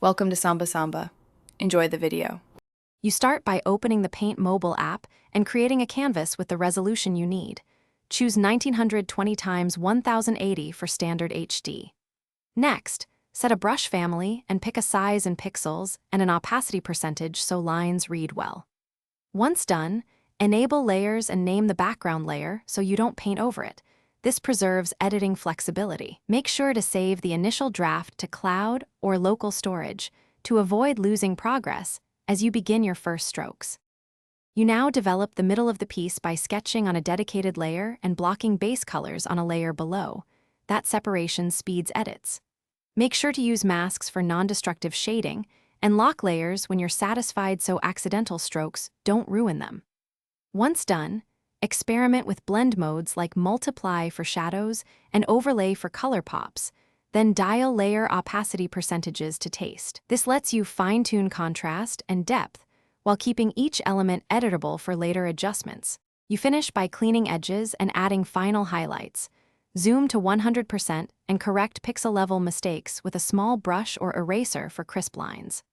Welcome to Samba Samba. Enjoy the video. You start by opening the Paint mobile app and creating a canvas with the resolution you need. Choose 1920 x 1080 for standard HD. Next, set a brush family and pick a size in pixels and an opacity percentage so lines read well. Once done, enable layers and name the background layer so you don't paint over it. This preserves editing flexibility. Make sure to save the initial draft to cloud or local storage to avoid losing progress as you begin your first strokes. You now develop the middle of the piece by sketching on a dedicated layer and blocking base colors on a layer below. That separation speeds edits. Make sure to use masks for non-destructive shading and lock layers when you're satisfied so accidental strokes don't ruin them. Once done, experiment with blend modes like multiply for shadows and overlay for color pops, then dial layer opacity percentages to taste. This lets you fine-tune contrast and depth while keeping each element editable for later adjustments. You finish by cleaning edges and adding final highlights. Zoom to 100% and correct pixel-level mistakes with a small brush or eraser for crisp lines.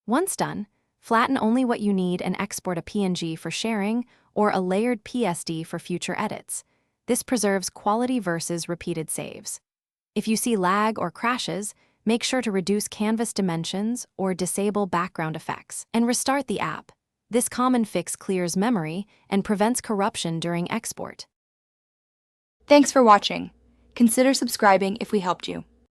Once done, flatten only what you need and export a PNG for sharing or a layered PSD for future edits. This preserves quality versus repeated saves. If you see lag or crashes, make sure to reduce canvas dimensions or disable background effects and restart the app. This common fix clears memory and prevents corruption during export. Thanks for watching. Consider subscribing if we helped you.